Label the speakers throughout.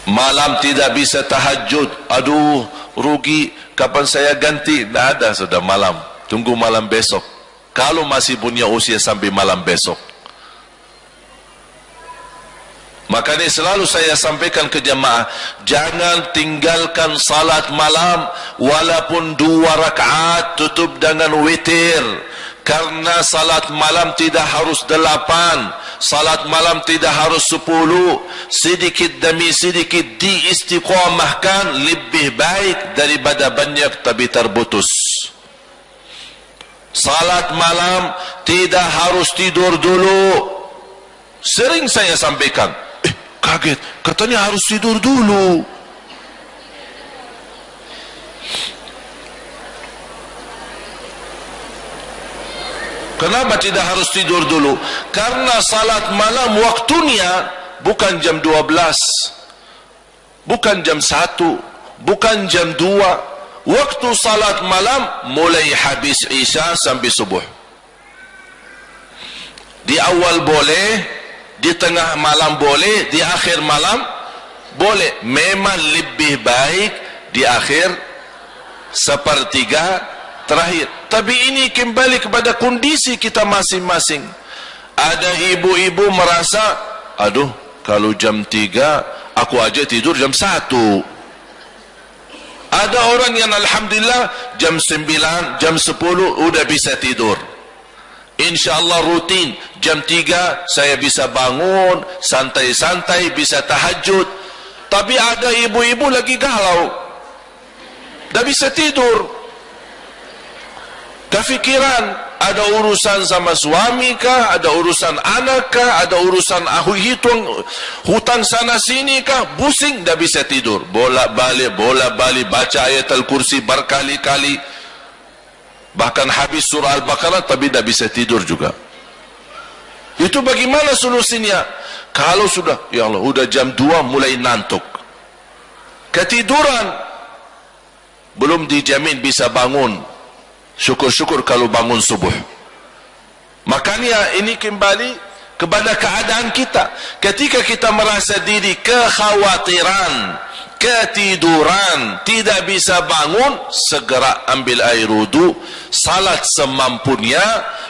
Speaker 1: Malam tidak bisa tahajud, aduh rugi, kapan saya ganti? Tidak ada, sudah malam, tunggu malam besok. Kalau masih punya usia sampai malam besok. Makanya selalu saya sampaikan ke jamaah, jangan tinggalkan salat malam walaupun 2 rakaat, tutup dengan witir. Karena salat malam tidak harus 8, salat malam tidak harus 10. Sedikit demi sedikit diistiqamahkan lebih baik daripada banyak tapi terputus. Salat malam tidak harus tidur dulu. Sering saya sampaikan, kaget, katanya harus tidur dulu. Kenapa tidak harus tidur dulu? Karena salat malam waktunya bukan jam 12, bukan jam 1, bukan jam 2. Waktu salat malam mulai habis isya sampai subuh. Di awal boleh, di tengah malam boleh, di akhir malam boleh. Memang lebih baik di akhir sepertiga terakhir. Tapi ini kembali kepada kondisi kita masing-masing. Ada ibu-ibu merasa, aduh kalau jam 3 aku aja tidur jam 1. Ada orang yang alhamdulillah jam 9, jam 10 udah bisa tidur. InsyaAllah rutin jam 3 saya bisa bangun santai-santai, bisa tahajud. Tapi ada ibu-ibu lagi galau, dah bisa tidur, kefikiran, ada urusan sama suami kah, ada urusan anak kah, ada urusan hutang sana sini kah, pusing, dah bisa tidur, bolak-balik baca ayat Al-Kursi berkali-kali, bahkan habis surah Al-Baqarah tapi dah bisa tidur juga. Itu bagaimana solusinya? Kalau sudah, ya Allah, udah jam 2 mulai nantuk, ketiduran, belum dijamin bisa bangun. Syukur-syukur kalau bangun subuh. Makanya ini kembali kepada keadaan kita. Ketika kita merasa diri kekhawatiran, ketiduran, tidak bisa bangun, segera ambil air wudu, salat semampunya,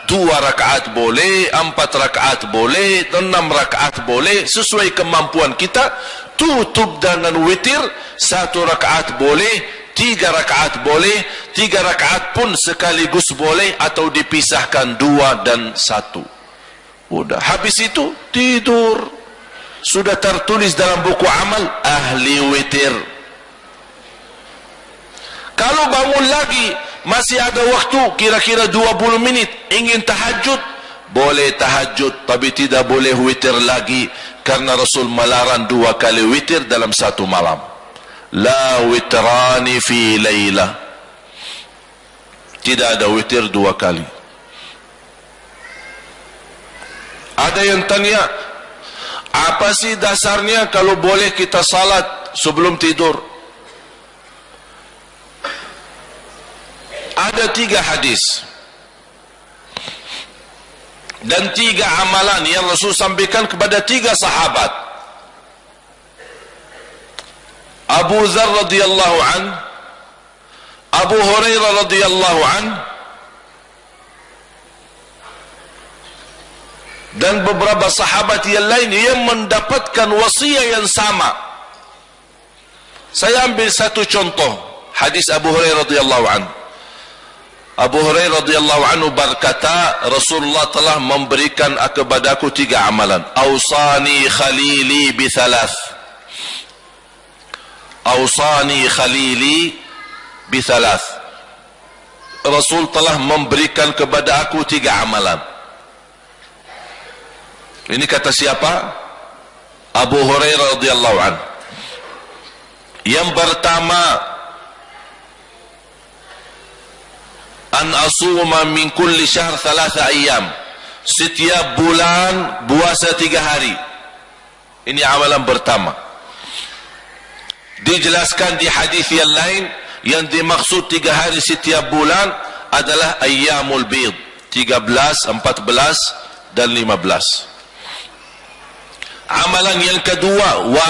Speaker 1: 2 rakaat boleh, 4 rakaat boleh, 6 rakaat boleh, sesuai kemampuan kita. Tutup dengan witir, 1 rakaat boleh, 3 rakaat boleh, 3 rakaat pun sekaligus boleh, atau dipisahkan 2 dan 1. Udah, habis itu tidur. Sudah tertulis dalam buku amal ahli witir. Kalau bangun lagi masih ada waktu kira-kira 20 menit ingin tahajud, boleh tahajud, tapi tidak boleh witir lagi, karena Rasul melarang 2 kali witir dalam 1 malam. La witrani fi layla. Tidak ada witir 2 kali. Ada yang tanya, apa sih dasarnya kalau boleh kita salat sebelum tidur? Ada 3 hadis dan 3 amalan yang Rasul sampaikan kepada 3 sahabat. Abu Dzar radhiyallahu an, Abu Hurairah radhiyallahu an, dan beberapa sahabat yang lain yang mendapatkan wasiat yang sama. Saya ambil satu contoh hadis Abu Hurairah radhiyallahu an. Abu Hurairah radhiyallahu anhu berkata, Rasulullah telah memberikan kepadaku 3 amalan. Ausani khalili bi 3. Ausani khalili bi 3. Rasul telah memberikan kepada aku 3 amalan. Ini kata siapa? Abu Hurairah radhiyallahu an. Yang pertama, an asuma min kulli syahr 3 ayyam. Setiap bulan puasa 3 hari. Ini amalan pertama. Dijelaskan di hadis yang lain, yang dimaksud 3 hari setiap bulan adalah ayyamul bid, 13, 14 dan 15. Amalan yang kedua, wa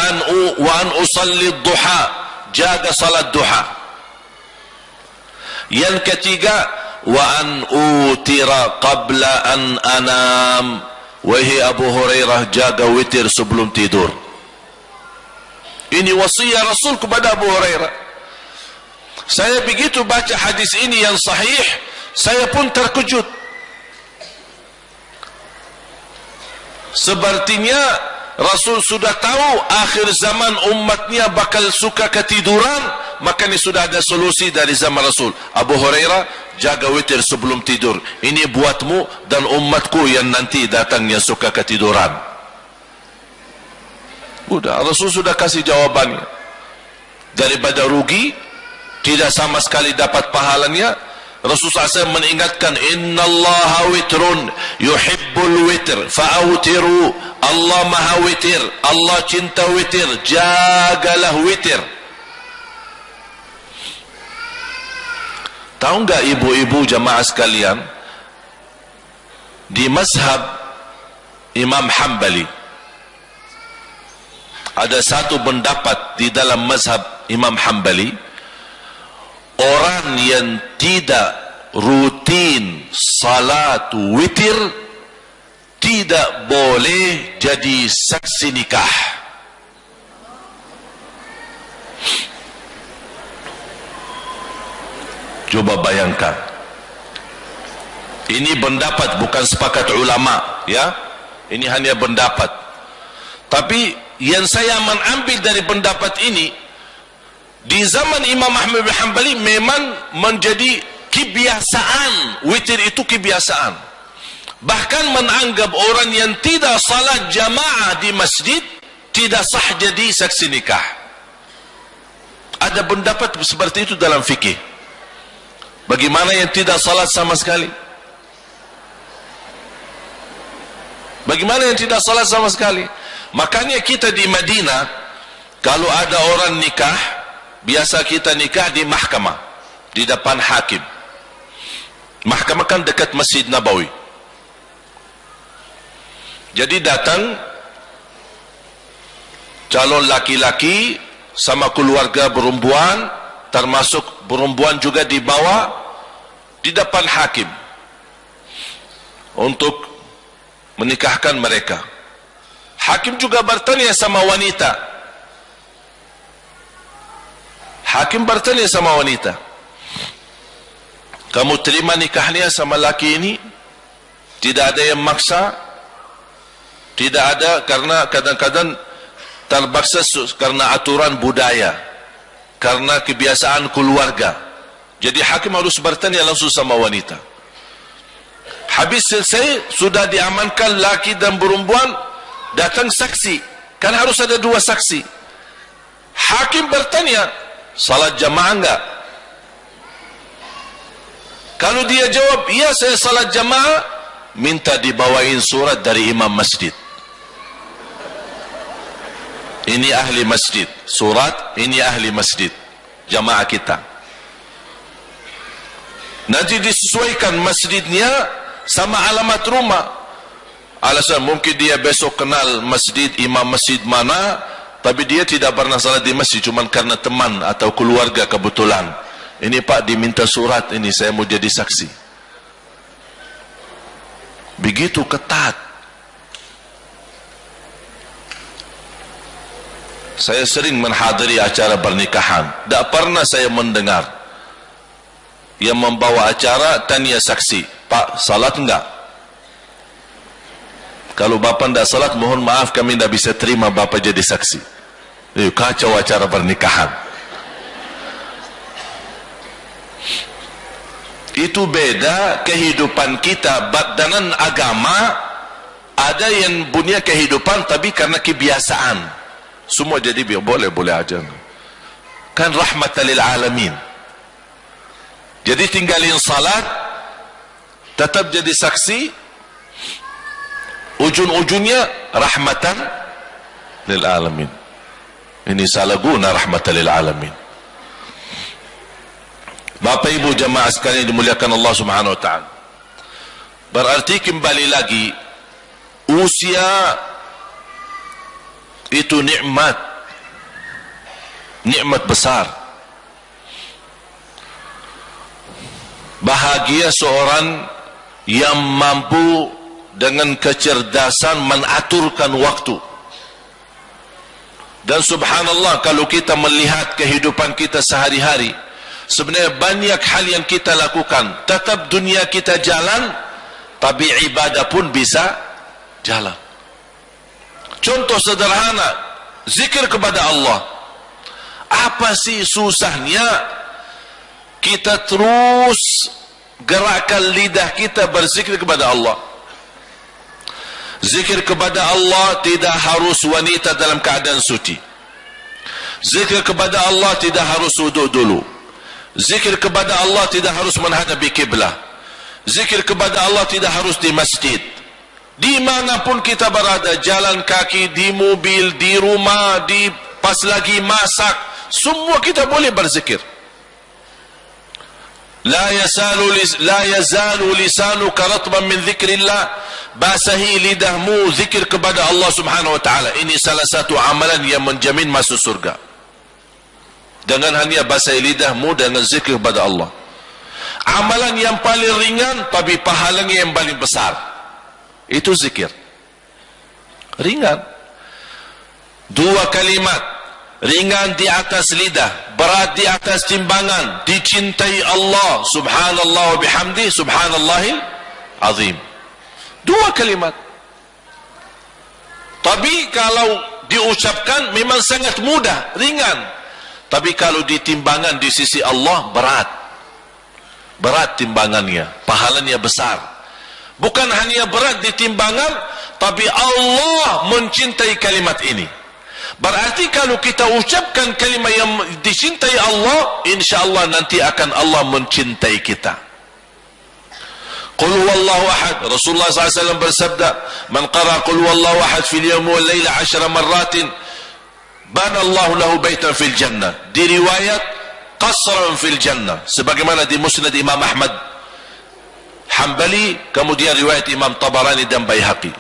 Speaker 1: an usalli duha, jaga salat duha. Yang ketiga, wa an utira qabla an anam. Wahai Abu Hurairah, jaga witir sebelum tidur. Ini wasiat Rasul kepada Abu Hurairah. Saya begitu baca hadis ini yang sahih, saya pun terkejut. Sepertinya Rasul sudah tahu akhir zaman umatnya bakal suka ketiduran, makanya sudah ada solusi dari zaman Rasul. Abu Hurairah, jaga witir sebelum tidur. Ini buatmu dan umatku yang nanti datang yang suka ketiduran. Sudah, Rasul sudah kasih jawabannya. Daripada rugi, tidak sama sekali dapat pahalanya, Rasul SAW mengingatkan, innallaha witrun yuhibbul witr fa'awtiru. Allah maha witir, Allah cinta witir, jagalah witir. Tahu enggak ibu-ibu jamaah sekalian, di mazhab Imam Hanbali ada satu pendapat di dalam mazhab Imam Hanbali, orang yang tidak rutin salat witir tidak boleh jadi saksi nikah. Coba bayangkan, ini pendapat, bukan sepakat ulama, ya. Ini hanya pendapat. Tapi yang saya mengambil dari pendapat ini, di zaman Imam Ahmad bin Hanbali memang menjadi kebiasaan, witir itu kebiasaan. Bahkan menganggap orang yang tidak salat jamaah di masjid tidak sah jadi saksi nikah. Ada pendapat seperti itu dalam fikih. Bagaimana yang tidak salat sama sekali? Bagaimana yang tidak salat sama sekali? Makanya kita di Madinah, kalau ada orang nikah, biasa kita nikah di mahkamah, di depan hakim. Mahkamah kan dekat Masjid Nabawi. Jadi datang calon laki-laki sama keluarga perempuan, termasuk perempuan juga dibawa di depan hakim untuk menikahkan mereka. Hakim juga bertanya sama wanita. Hakim bertanya sama wanita, kamu terima nikahnya sama laki ini? Tidak ada yang maksa? Tidak ada, karena kadang-kadang terpaksa karena aturan budaya, karena kebiasaan keluarga. Jadi hakim harus bertanya langsung sama wanita. Habis selesai, sudah diamankan laki dan perempuan, datang saksi, kan harus ada dua saksi. Hakim bertanya, salat jamaah enggak? Kalau dia jawab, iya saya salat jamaah, minta dibawain surat dari imam masjid. Ini ahli masjid, surat, ini ahli masjid, jamaah kita. Nanti disesuaikan masjidnya sama alamat rumah. Alasan mungkin dia besok kenal masjid, imam masjid mana, tapi dia tidak pernah salat di masjid, cuma karena teman atau keluarga kebetulan. Ini Pak diminta surat, ini saya mau jadi saksi. Begitu ketat. Saya sering menghadiri acara pernikahan, tak pernah saya mendengar yang membawa acara tanya saksi, Pak salat enggak? Kalau Bapak tidak salat, mohon maaf kami tidak bisa terima Bapak jadi saksi. Kacau acara pernikahan. Itu beda kehidupan kita. Dalam agama ada yang punya kehidupan tapi karena kebiasaan. Semua jadi boleh aja. Kan rahmatan lil alamin. Jadi tinggalin salat, tetap jadi saksi, ujung-ujungnya rahmatan lil alamin. Ini salah guna rahmatan lil alamin. Bapak Ibu jamaah sekalian dimuliakan Allah Subhanahu wa taala. Berarti kembali lagi usia Itu nikmat, nikmat besar. Bahagia seorang yang mampu dengan kecerdasan mengaturkan waktu. Dan subhanallah, kalau kita melihat kehidupan kita sehari-hari, sebenarnya banyak hal yang kita lakukan, tetap dunia kita jalan, tapi ibadah pun bisa jalan. Contoh sederhana, zikir kepada Allah. Apa sih susahnya kita terus gerakkan lidah kita berzikir kepada Allah? Zikir kepada Allah tidak harus wanita dalam keadaan suci. Zikir kepada Allah tidak harus wuduk dulu. Zikir kepada Allah tidak harus menghadapi kiblah. Zikir kepada Allah tidak harus di masjid. Dimanapun kita berada, jalan kaki, di mobil, di rumah, di pas lagi masak, semua kita boleh berzikir. La yazalu lisanuka ratban min dzikrillah. Basahi lidahmu zikir kepada Allah subhanahu wa ta'ala. Ini salah satu amalan yang menjamin masuk surga. Dengan hanya basahi lidahmu dengan zikir kepada Allah. Amalan yang paling ringan tapi pahalanya yang paling besar, itu zikir. Ringan. 2 kalimat, ringan di atas lidah, berat di atas timbangan, dicintai Allah subhanallah wa bihamdi subhanallahil azim. 2 kalimat. Tapi kalau diucapkan memang sangat mudah, ringan. Tapi kalau ditimbangan di sisi Allah, berat. Berat timbangannya, pahalanya besar. Bukan hanya berat di timbangan, tapi Allah mencintai kalimat ini. Berarti kalau kita ucapkan kalimat yang dicintai Allah, insyaAllah nanti akan Allah mencintai kita. Qul huwallahu ahad. Rasulullah SAW bersabda, man qara qul huwallahu ahad fil yawm wal layla 10 marratin bana Allah lahu baitan fil jannah. Di riwayat qasran fil jannah, sebagaimana di Musnad Imam Ahmad Hanbali, kemudian riwayat Imam Tabarani dan Baihaqi.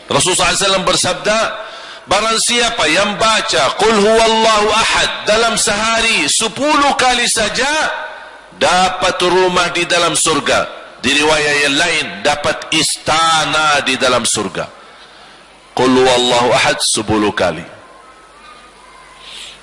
Speaker 1: Rasulullah SAW bersabda, barang siapa yang baca qul huwallahu ahad dalam sehari 10 kali saja, dapat rumah di dalam surga. Di riwayat yang lain, dapat istana di dalam surga. Qul huwallahu ahad 10 kali.